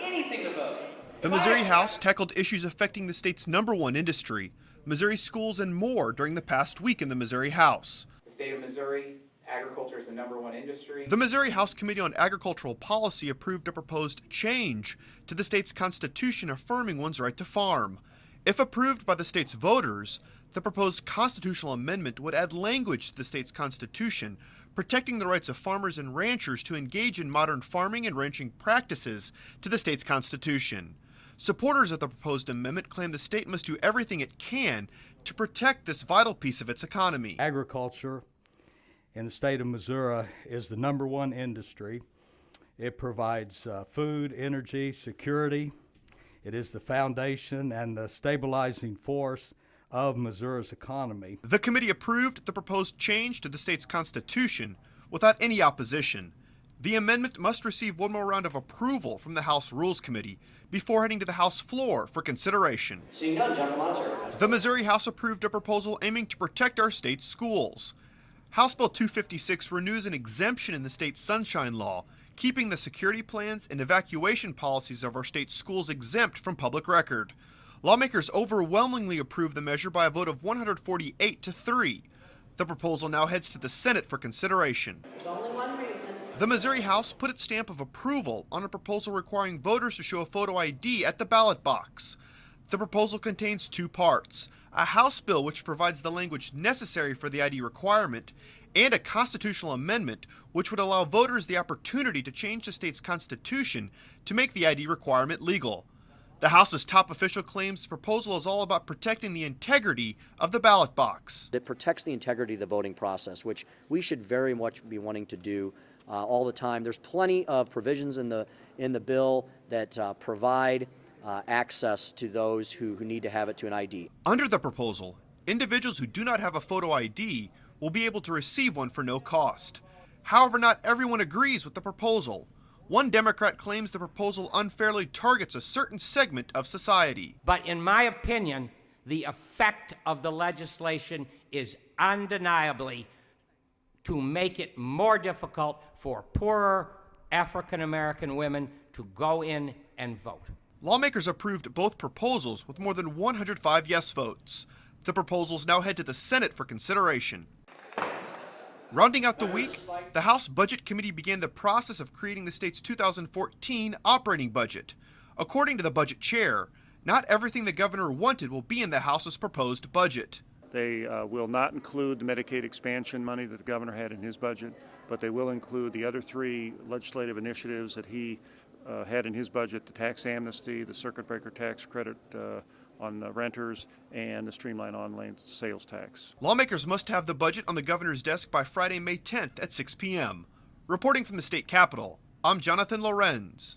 anything to vote. The Missouri House tackled issues affecting the state's #1 industry, Missouri schools, and more during the past week in the Missouri House. The state of Missouri, agriculture is the #1 industry. The Missouri House Committee on Agricultural Policy approved a proposed change to the state's constitution affirming one's right to farm. If approved by the state's voters, the proposed constitutional amendment would add language to the state's constitution, protecting the rights of farmers and ranchers to engage in modern farming and ranching practices to the state's constitution. Supporters of the proposed amendment claim the state must do everything it can to protect this vital piece of its economy. Agriculture in the state of Missouri is the #1 industry. It provides food, energy, security. It is the foundation and the stabilizing force of Missouri's economy. The committee approved the proposed change to the state's constitution without any opposition. The amendment must receive one more round of approval from the House Rules Committee before heading to the House floor for consideration. Seeing none, gentlemen, sir. The Missouri House approved a proposal aiming to protect our state's schools. House Bill 256 renews an exemption in the state's Sunshine Law, keeping the security plans and evacuation policies of our state's schools exempt from public record. Lawmakers overwhelmingly approved the measure by a vote of 148 to 3. The proposal now heads to the Senate for consideration. There's only one reason. The Missouri House put its stamp of approval on a proposal requiring voters to show a photo ID at the ballot box. The proposal contains two parts: a House bill which provides the language necessary for the ID requirement, and a constitutional amendment which would allow voters the opportunity to change the state's constitution to make the ID requirement legal. The House's top official claims the proposal is all about protecting the integrity of the ballot box. It protects the integrity of the voting process, which we should very much be wanting to do all the time. There's plenty of provisions in the bill that provide access to those who need to have it to an ID. Under the proposal, individuals who do not have a photo ID will be able to receive one for no cost. However, not everyone agrees with the proposal. One Democrat claims the proposal unfairly targets a certain segment of society. But in my opinion, the effect of the legislation is undeniably to make it more difficult for poorer African American women to go in and vote. Lawmakers approved both proposals with more than 105 yes votes. The proposals now head to the Senate for consideration. Rounding out the week, the House Budget Committee began the process of creating the state's 2014 operating budget. According to the budget chair, not everything the governor wanted will be in the House's proposed budget. They will not include the Medicaid expansion money that the governor had in his budget, but they will include the other three legislative initiatives that he had in his budget: the tax amnesty, the circuit breaker tax credit on renters, and the streamlined online sales tax. Lawmakers must have the budget on the governor's desk by Friday, May 10th at 6 p.m. Reporting from the state capitol, I'm Jonathan Lorenz.